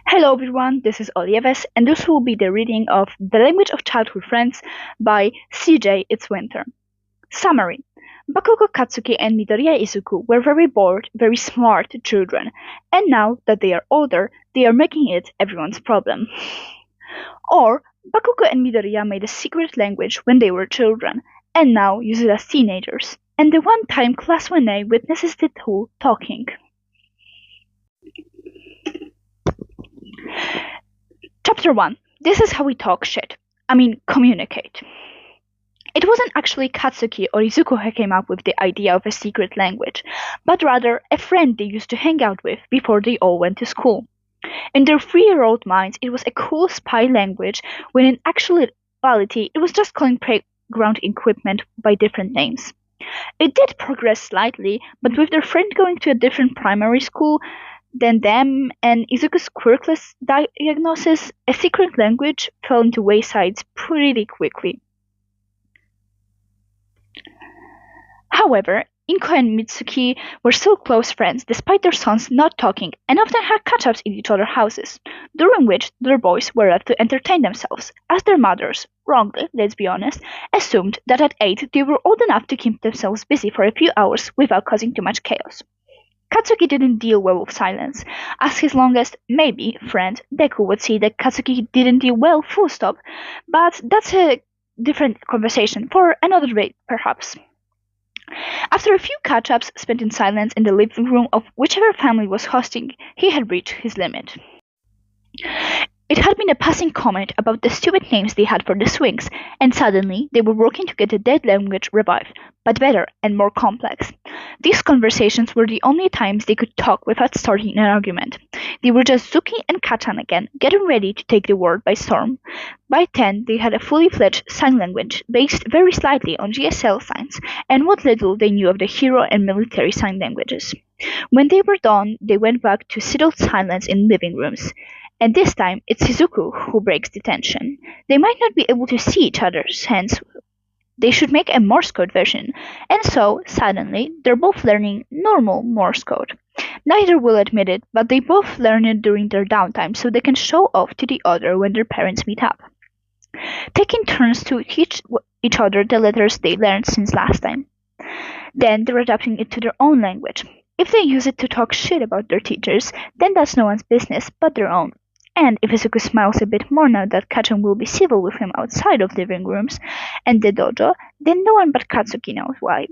Hello everyone, this is Olieves, and this will be the reading of The Language of Childhood Friends by SeeJayitsWinter. Summary. Bakugou, Katsuki, and Midoriya Izuku were very bored, very smart children, and now that they are older, they are making it everyone's problem. Or, Bakugou and Midoriya made a secret language when they were children, and now use it as teenagers, and the one time Class 1A witnesses the two talking. Chapter 1. This is how we talk shit. Communicate. It wasn't actually Katsuki or Izuku who came up with the idea of a secret language, but rather a friend they used to hang out with before they all went to school. In their 3-year-old minds, it was a cool spy language, when in actuality it was just calling playground equipment by different names. It did progress slightly, but with their friend going to a different primary school than them and Izuku's quirkless diagnosis, a secret language fell into waysides pretty quickly. However, Inko and Mitsuki were still close friends despite their sons not talking, and often had catch-ups in each other's houses, during which their boys were left to entertain themselves, as their mothers, wrongly, let's be honest, assumed that at 8 they were old enough to keep themselves busy for a few hours without causing too much chaos. Katsuki didn't deal well with silence, as his longest, maybe, friend, Deku would say that Katsuki didn't deal well, full stop, but that's a different conversation for another day, perhaps. After a few catch-ups spent in silence in the living room of whichever family was hosting, he had reached his limit. It had been a passing comment about the stupid names they had for the swings, and suddenly they were working to get the dead language revived, but better and more complex. These conversations were the only times they could talk without starting an argument. They were just Zuki and Kachan again, getting ready to take the world by storm. By 10, they had a fully fledged sign language, based very slightly on GSL signs, and what little they knew of the hero and military sign languages. When they were done, they went back to settled silence in living rooms. And this time, it's Izuku who breaks the tension. They might not be able to see each other's hands. They should make a Morse code version. And so, suddenly, they're both learning normal Morse code. Neither will admit it, but they both learn it during their downtime so they can show off to the other when their parents meet up. Taking turns to teach each other the letters they learned since last time. Then they're adapting it to their own language. If they use it to talk shit about their teachers, then that's no one's business but their own. And if Izuku smiles a bit more now that Kachan will be civil with him outside of living rooms and the dojo, then no one but Katsuki knows why.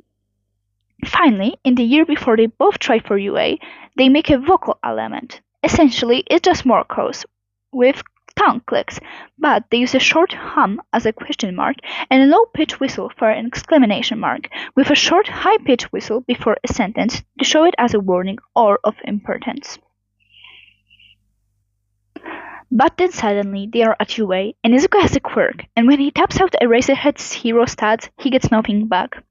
Finally, in the year before they both try for UA, they make a vocal element. Essentially, it's just more chorus with tongue clicks, but they use a short hum as a question mark and a low-pitched whistle for an exclamation mark, with a short high-pitched whistle before a sentence to show it as a warning or of importance. But then suddenly they are at UA, and Izuku has a quirk, and when he taps out Eraserhead's hero stats, he gets nothing back.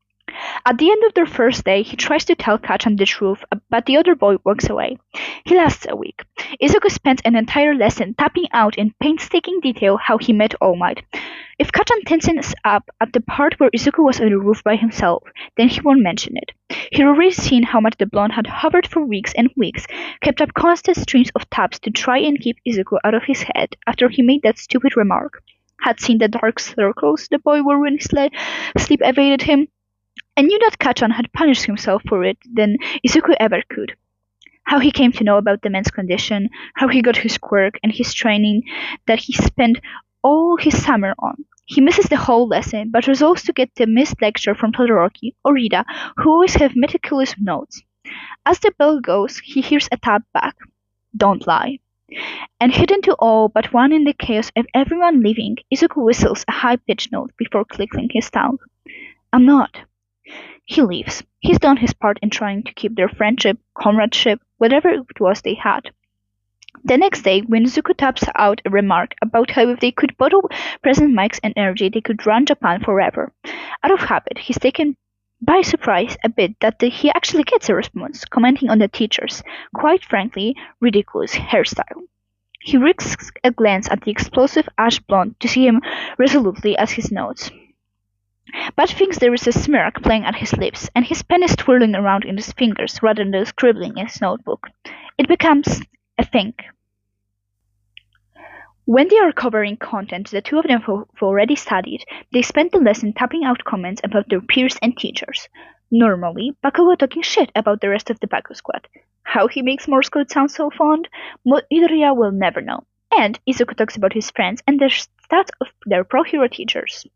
At the end of their first day, he tries to tell Kachan the truth, but the other boy walks away. He lasts a week. Izuku spends an entire lesson tapping out in painstaking detail how he met All Might. If Kachan tensens up at the part where Izuku was on the roof by himself, then he won't mention it. He'd already seen how much the blonde had hovered for weeks and weeks, kept up constant streams of taps to try and keep Izuku out of his head after he made that stupid remark. Had seen the dark circles the boy wore when sleep evaded him, and knew that Kachan had punished himself for it than Izuku ever could. How he came to know about the man's condition, how he got his quirk and his training that he spent all his summer on. He misses the whole lesson, but resolves to get the missed lecture from Todoroki or Rita, who always have meticulous notes. As the bell goes, he hears a tap back. Don't lie. And hidden to all but one in the chaos of everyone leaving, Izuku whistles a high-pitched note before clicking his tongue. I'm not. He leaves. He's done his part in trying to keep their friendship, comradeship, whatever it was they had. The next day, when Izuku taps out a remark about how if they could bottle President Mike's energy, they could run Japan forever. Out of habit, he's taken by surprise a bit that he actually gets a response, commenting on the teacher's, quite frankly, ridiculous hairstyle. He risks a glance at the explosive ash blonde to see him resolutely as his notes. But thinks there is a smirk playing at his lips, and his pen is twirling around in his fingers rather than scribbling in his notebook. It becomes a think. When they are covering content the two of them have already studied, they spend the lesson tapping out comments about their peers and teachers. Normally, Bakugou talking shit about the rest of the Baku squad. How he makes Morse code sound so fond, Midoriya will never know. And Izuku talks about his friends and the stats of their pro-hero teachers.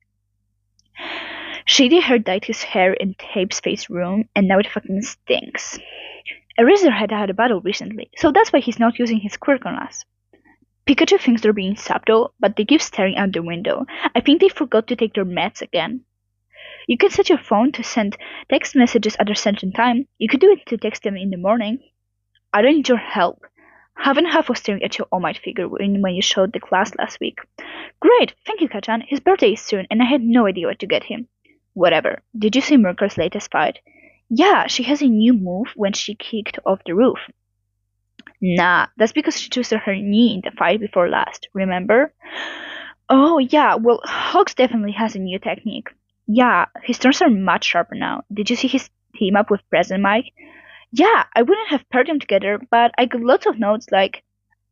Shady Hair dyed his hair in Tape's face room, and now it fucking stinks. Eraserhead had a battle recently, so that's why he's not using his quirk on us. Pikachu thinks they're being subtle, but they keep staring out the window. I think they forgot to take their meds again. You can set your phone to send text messages at a certain time. You could do it to text them in the morning. I don't need your help. Half and Half was staring at your All Might figure when you showed the class last week. Great, thank you, Kachan. His birthday is soon, and I had no idea what to get him. Whatever. Did you see Merker's latest fight? Yeah, she has a new move when she kicked off the roof. Nah, that's because she twisted her knee in the fight before last, remember? Oh, yeah, well, Hawks definitely has a new technique. Yeah, his turns are much sharper now. Did you see his team up with Present Mike? Yeah, I wouldn't have paired them together, but I got lots of notes like,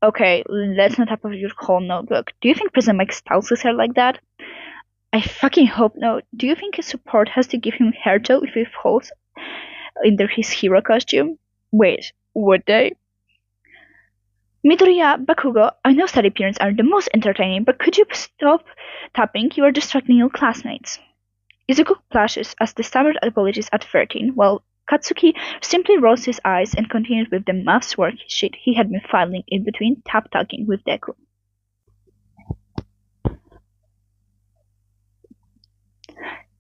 okay, let's not type of your whole notebook. Do you think Present Mike styles his hair like that? I fucking hope not. Do you think his support has to give him hair toe if he falls under his hero costume? Wait, would they? Midoriya, Bakugou, I know study periods are the most entertaining, but could you stop tapping? You are distracting your classmates. Izuku flashes as the stammered apologies at 13, while Katsuki simply rolls his eyes and continued with the maths worksheet he had been filing in between tap-talking with Deku.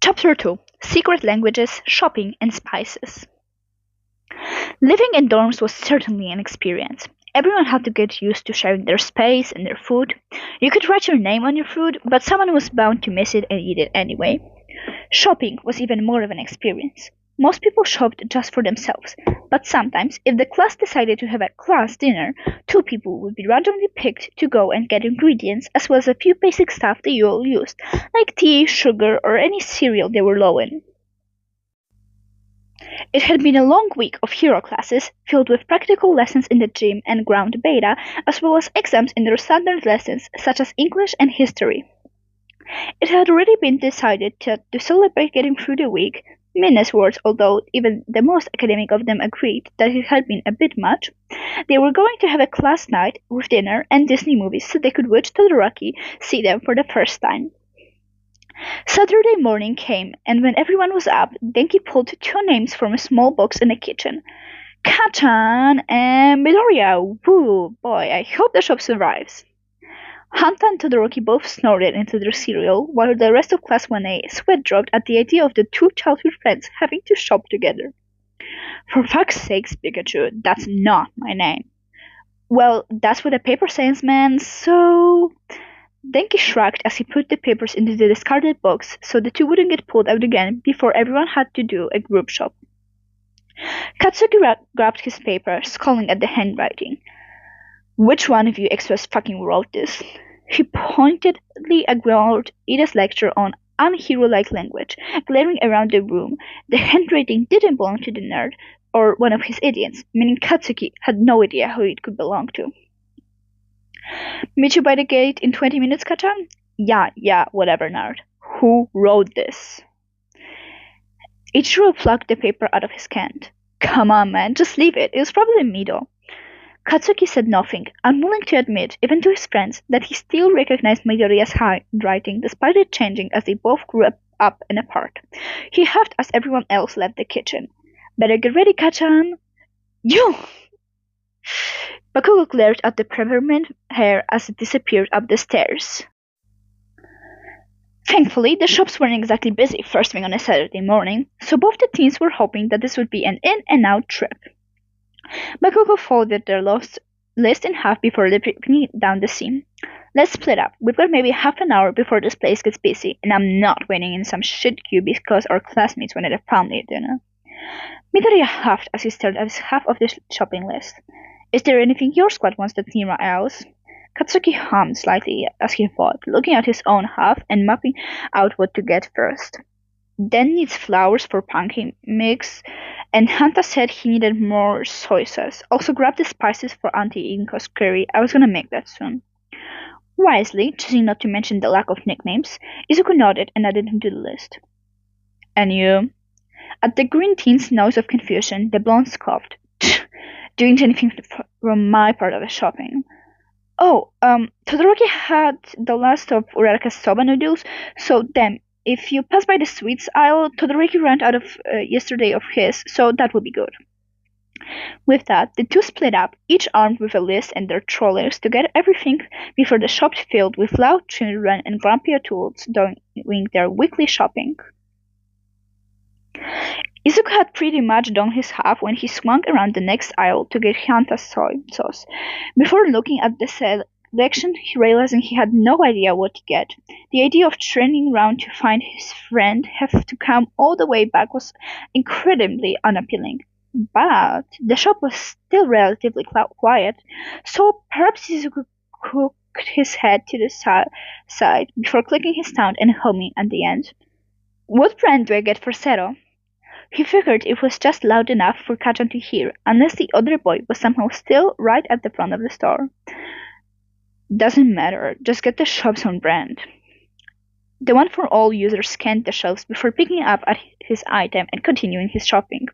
Chapter 2: Secret Languages, Shopping, and Spices. Living in dorms was certainly an experience. Everyone had to get used to sharing their space and their food. You could write your name on your food, but someone was bound to miss it and eat it anyway. Shopping was even more of an experience. Most people shopped just for themselves, but sometimes, if the class decided to have a class dinner, two people would be randomly picked to go and get ingredients as well as a few basic stuff they all used, like tea, sugar, or any cereal they were low in. It had been a long week of hero classes, filled with practical lessons in the gym and ground beta, as well as exams in their standard lessons such as English and history. It had already been decided that to celebrate getting through the week, minus words, although even the most academic of them agreed that it had been a bit much, they were going to have a class night with dinner and Disney movies so they could watch Todoroki see them for the first time. Saturday morning came, and when everyone was up, Denki pulled two names from a small box in the kitchen. Kachan and Midoriya. Woo, boy, I hope the shop survives. Hanta and Todoroki both snorted into their cereal, while the rest of class 1A sweat dropped at the idea of the two childhood friends having to shop together. For fuck's sakes, Pikachu, that's not my name. Well, that's what the paper says, man, so... Denki shrugged as he put the papers into the discarded box so the two wouldn't get pulled out again before everyone had to do a group shop. Katsuki grabbed his paper, scowling at the handwriting. Which one of you extras fucking wrote this? He pointedly ignored Ida's lecture on unhero-like language, glaring around the room. The handwriting didn't belong to the nerd, or one of his idiots, meaning Katsuki had no idea who it could belong to. Meet you by the gate in 20 minutes, Kachan? Yeah, whatever, nerd. Who wrote this? Ichiro plucked the paper out of his hand. Come on, man, just leave it. It was probably Mido. Katsuki said nothing, unwilling to admit, even to his friends, that he still recognized Midoriya's handwriting despite it changing as they both grew up and apart. He huffed as everyone else left the kitchen. Better get ready, Kachan. You! Bakugou glared at the peppermint hair as it disappeared up the stairs. Thankfully, the shops weren't exactly busy first thing on a Saturday morning, so both the teens were hoping that this would be an in-and-out trip. Bakugou folded their list in half before leaping down the seam. Let's split up. We've got maybe half an hour before this place gets busy, and I'm not waiting in some shit queue because our classmates wanted a family dinner. Midoriya huffed as he stared at his half of the shopping list. Is there anything your squad wants that Nira else? Katsuki hummed slightly as he thought, looking at his own half and mapping out what to get first. Den needs flowers for pumpkin mix, and Hanta said he needed more soy sauce. Also grab the spices for Auntie Inko's curry. I was gonna make that soon. Wisely, choosing not to mention the lack of nicknames, Izuku nodded and added him to the list. And you? At the green teen's noise of confusion, the blonde scoffed. Doing anything from my part of the shopping. Oh, Todoroki had the last of Uraraka's soba noodles, so damn, if you pass by the sweets aisle, Todoroki ran out of yesterday of his, so that would be good. With that, the two split up, each armed with a list and their trollers, to get everything before the shop filled with loud children and grumpy adults doing their weekly shopping. Izuku had pretty much done his half when he swung around the next aisle to get Hanta's soy sauce. Before looking at the selection, realizing he had no idea what to get, the idea of turning round to find his friend have to come all the way back was incredibly unappealing. But the shop was still relatively quiet, so perhaps Izuku cocked his head to the side before clicking his tongue and humming at the end. What brand do I get for Zero? He figured it was just loud enough for Kachan to hear, unless the other boy was somehow still right at the front of the store. Doesn't matter, just get the shop's own brand. The one for all users scanned the shelves before picking up at his item and continuing his shopping.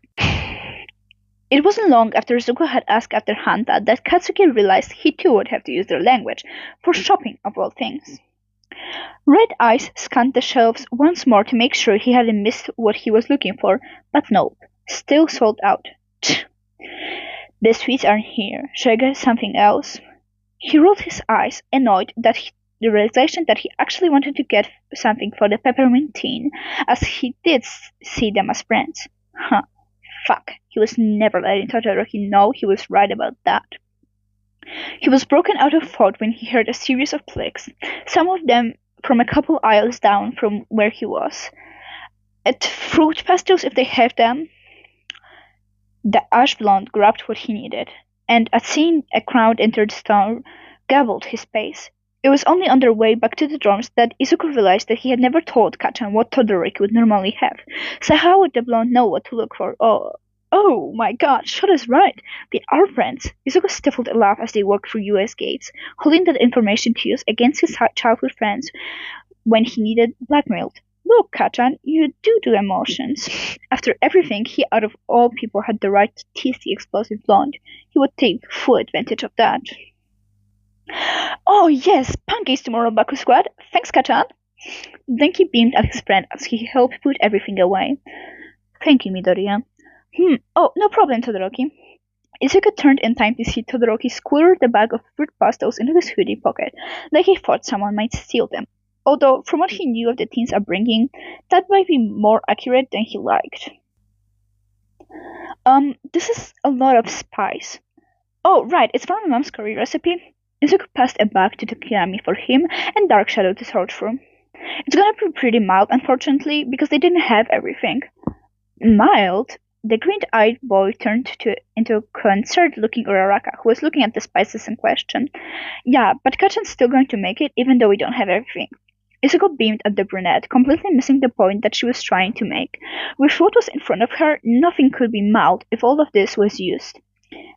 It wasn't long after Izuku had asked after Hanta that Katsuki realized he too would have to use their language, for shopping of all things. Red Eyes scanned the shelves once more to make sure he hadn't missed what he was looking for, but nope, still sold out. The sweets aren't here. Should I get something else? He rolled his eyes, annoyed that the realization that he actually wanted to get something for the peppermint teen, as he did see them as friends. Fuck, he was never letting Todoroki know he was right about that. He was broken out of thought when he heard a series of clicks, some of them from a couple aisles down from where he was. At fruit pastels if they have them. The ash blonde grabbed what he needed, and at seeing a crowd enter the store, gabbled his pace. It was only on their way back to the dorms that Izuku realized that he had never told Kachan what Todoroki would normally have, so how would the blonde know what to look for? Oh my god, Shota's right. They are friends. Izuku stifled a laugh as they walked through US gates, holding that information to use against his childhood friends when he needed blackmailed. Look, Kachan, you do emotions. After everything, he out of all people had the right to tease the explosive blonde. He would take full advantage of that. Oh yes, pancakes tomorrow, Baku Squad. Thanks, Kachan. Denki beamed at his friend as he helped put everything away. Thank you, Midoriya. Oh, no problem, Todoroki. Izuku turned in time to see Todoroki squirt the bag of fruit pastels into his hoodie pocket, like he thought someone might steal them. Although, from what he knew of the teen's upbringing, that might be more accurate than he liked. This is a lot of spice. Oh, right, it's from my mom's curry recipe. Izuku passed a bag to Tokiyami for him and Dark Shadow to sort through. It's gonna be pretty mild, unfortunately, because they didn't have everything. Mild? The green-eyed boy turned into a concerned-looking Uraraka, who was looking at the spices in question. Yeah, but Kachan's still going to make it, even though we don't have everything. Izuku beamed at the brunette, completely missing the point that she was trying to make. With what was in front of her, nothing could be mild if all of this was used.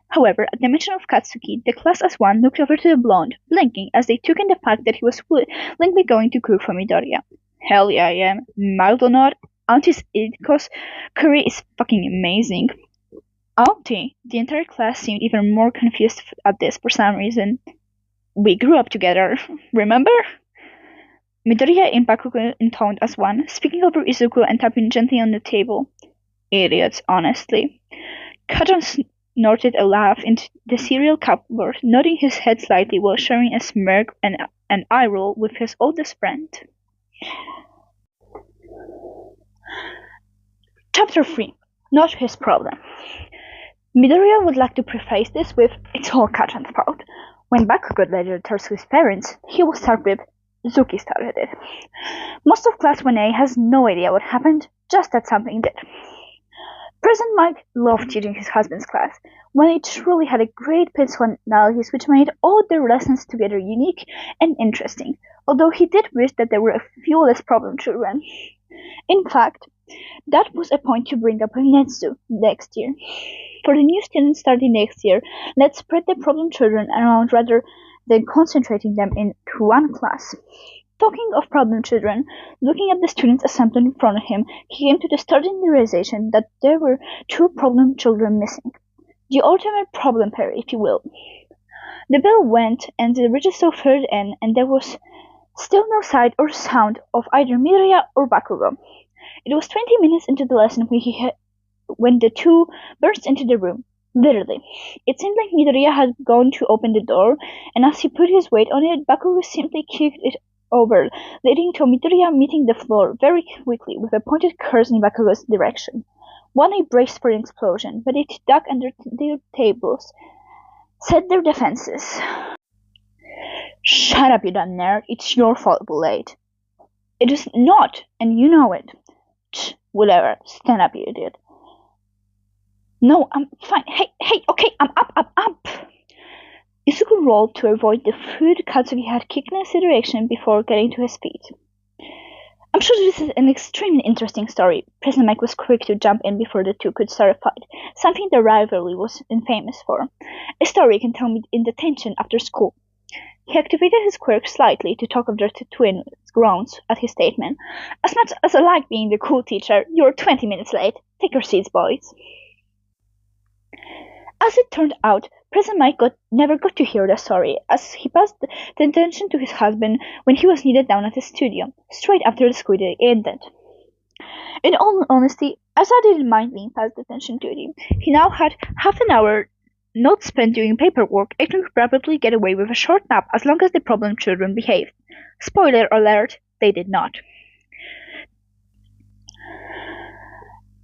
However, at the mention of Katsuki, the class as one looked over to the blonde, blinking as they took in the fact that he was willingly going to cook for Midoriya. Hell yeah, I am. Mild or not, Auntie's Idiko's curry is fucking amazing. Auntie! The entire class seemed even more confused at this for some reason. We grew up together, remember? Midoriya and Bakugou intoned as one, speaking over Izuku and tapping gently on the table. Idiots, honestly. Kachan snorted a laugh into the cereal cupboard, nodding his head slightly while sharing a smirk and an eye roll with his oldest friend. Chapter 3. Not his problem. Midoriya would like to preface this with, it's all Kachan's fault. When Bakugou later turns to his parents, he will start with, Zuki started it. Most of Class 1A has no idea what happened, just that something did. President Mike loved teaching his husband's class, when he truly had a great personalities which made all their lessons together unique and interesting, although he did wish that there were a few less problem children. In fact, that was a point to bring up next year. For the new students starting next year, let's spread the problem children around rather then concentrating them into one class. Talking of problem children, looking at the students assembled in front of him, he came to the startling realization that there were two problem children missing. The ultimate problem pair, if you will. The bell went, and the register filled in, and there was still no sight or sound of either Midoriya or Bakugou. It was 20 minutes into the lesson when the two burst into the room. Literally. It seemed like Midoriya had gone to open the door, and as he put his weight on it, Bakugou simply kicked it over, leading to Midoriya meeting the floor very quickly with a pointed curse in Bakugou's direction. One eye braced for an explosion, but it ducked under their tables, set their defenses. Shut up, you dumb nerd. It's your fault we're late. It is not, and you know it. Whatever. Stand up, you idiot. No, I'm fine. Hey, okay, I'm up. Izuku rolled to avoid the food Katsuki had kicked in his direction before getting to his feet. I'm sure this is an extremely interesting story. President Mike was quick to jump in before the two could start a fight, something the rivalry was infamous for. A story you can tell me in detention after school. He activated his quirk slightly to talk of their twin groans at his statement. As much as I like being the cool teacher, you're 20 minutes late. Take your seats, boys. As it turned out, President Mike never got to hear the story, as he passed the attention to his husband when he was needed down at the studio, straight after the school day ended. In all honesty, Asa didn't mind being passed attention duty. He now had half an hour not spent doing paperwork and could probably get away with a short nap as long as the problem children behaved. Spoiler alert, they did not.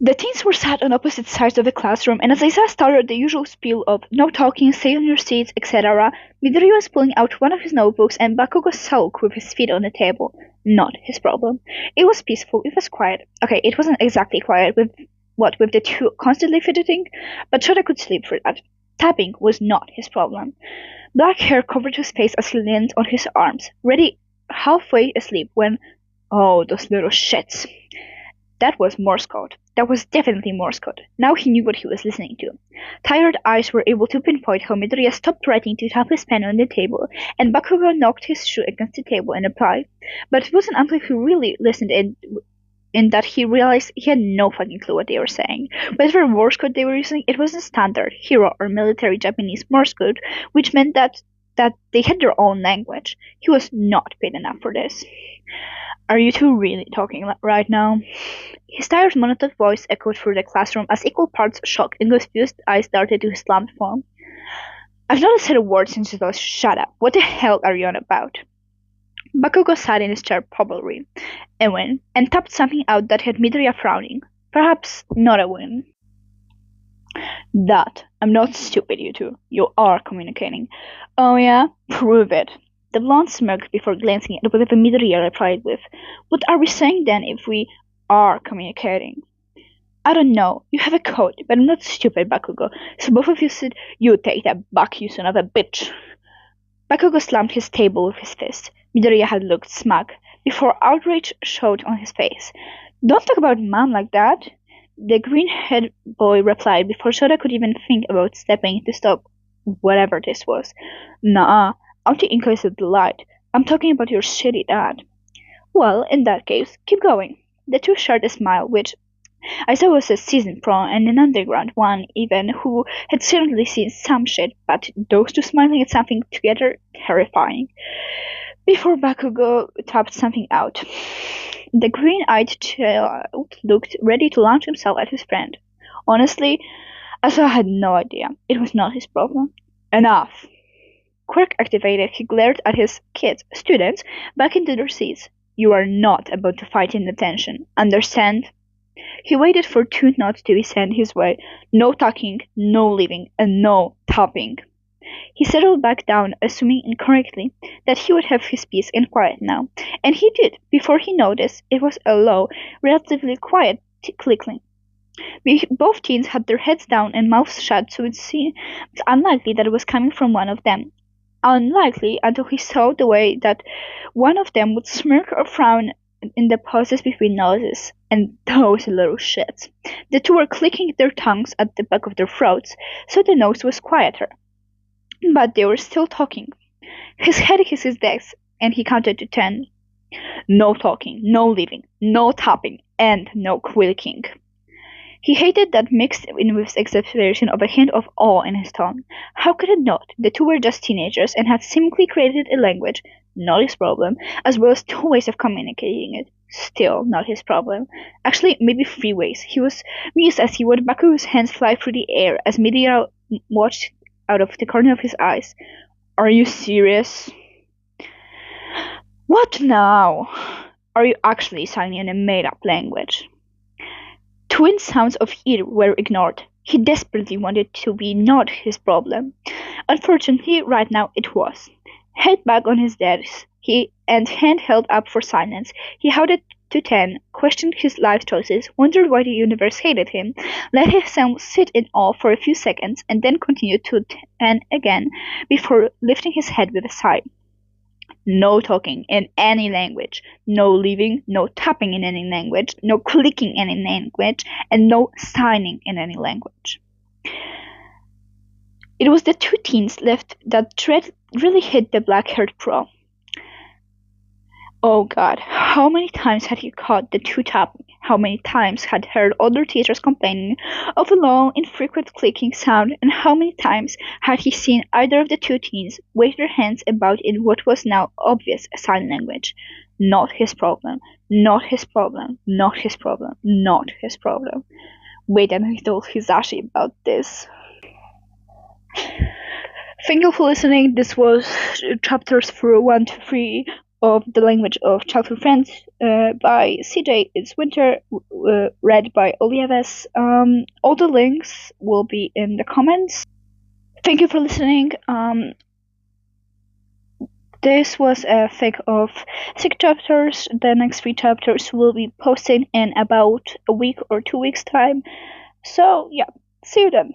The teens were sat on opposite sides of the classroom, and as Isa started the usual spiel of no talking, stay on your seats, etc., Midoriya was pulling out one of his notebooks and Bakugou sulked with his feet on the table. Not his problem. It was peaceful, it was quiet. Okay, it wasn't exactly quiet with the two constantly fidgeting, but Shota could sleep for that. Tapping was not his problem. Black hair covered his face as he leaned on his arms, ready halfway asleep when, oh, those little shits. That was Morse code. That was definitely Morse code. Now he knew what he was listening to. Tired eyes were able to pinpoint how Midoriya stopped writing to tap his pen on the table, and Bakugou knocked his shoe against the table in reply. But it wasn't until he really listened in that he realized he had no fucking clue what they were saying. Whatever Morse code they were using, it wasn't standard, hero, or military Japanese Morse code, which meant that they had their own language. He was not paid enough for this. Are you two really talking right now? His tired monotone voice echoed through the classroom as equal parts shocked and confused eyes darted to his slumped form. I've not said a word since you told shut up. What the hell are you on about? Bakugou sat in his chair probably, and tapped something out that had Midoriya frowning. Perhaps not a win. That. I'm not stupid, you two. You are communicating. Oh yeah? Prove it. The blonde smirked before glancing at whatever Midoriya replied with, what are we saying then if we are communicating? I don't know. You have a code, but I'm not stupid, Bakugou. So both of you said, you take that back, you son of a bitch. Bakugou slammed his table with his fist. Midoriya had looked smug, before outrage showed on his face. Don't talk about mom like that. The green-haired boy replied before Shota could even think about stepping to stop whatever this was. Nah. Auntie Inko is a delight. I'm talking about your shitty dad. Well, in that case, keep going. The two shared a smile, which I saw was a seasoned pro and an underground one even, who had certainly seen some shit, but those two smiling at something together, terrifying. Before Bakugou tapped something out, the green-eyed child looked ready to launch himself at his friend. Honestly, Asa had no idea. It was not his problem. Enough. Quirk activated, he glared at his students, back into their seats. You are not about to fight in detention. Understand? He waited for two nods to be sent his way. No talking, no leaving, and no tapping. He settled back down, assuming incorrectly that he would have his peace and quiet now. And he did, before he noticed it was a low, relatively quiet clicking. Both teens had their heads down and mouths shut, so it seemed unlikely that it was coming from one of them. Unlikely until he saw the way that one of them would smirk or frown in the pauses between noses. And those little shits. The two were clicking their tongues at the back of their throats, so the nose was quieter. But they were still talking. His head hit his desk, and he counted to 10. No talking, no leaving, no tapping, and no clicking. He hated that mixed in with exasperation of a hint of awe in his tone. How could it not? The two were just teenagers and had simply created a language, not his problem, as well as two ways of communicating it. Still not his problem. Actually, maybe three ways. He was amused as he watched Bakugo's hands fly through the air as Midoriya watched out of the corner of his eyes. Are you serious? What now? Are you actually signing in a made-up language? Twin sounds of either were ignored. He desperately wanted to be not his problem. Unfortunately, right now it was. Head back on his desk, and hand held up for silence, he counted to 10, questioned his life choices, wondered why the universe hated him, let himself sit in awe for a few seconds, and then continued to 10 again before lifting his head with a sigh. No talking in any language, no leaving, no tapping in any language, no clicking in any language, and no signing in any language. It was the two teens left that dread really hit the black-haired pro. Oh God, how many times had he caught the two tapping? How many times had heard other teachers complaining of a long, infrequent clicking sound, and how many times had he seen either of the two teens wave their hands about in what was now obvious sign language? Not his problem, not his problem, not his problem, not his problem. Wait, and I told Hisashi about this. Thank you for listening. This was chapters 1 to 3 of The Language of Childhood Friends by SeeJayitsWinter, read by Olieves. All the links will be in the comments. Thank you for listening. This was a fic of 6 chapters. The next 3 chapters will be posted in about a week or 2 weeks' time. So, yeah, see you then.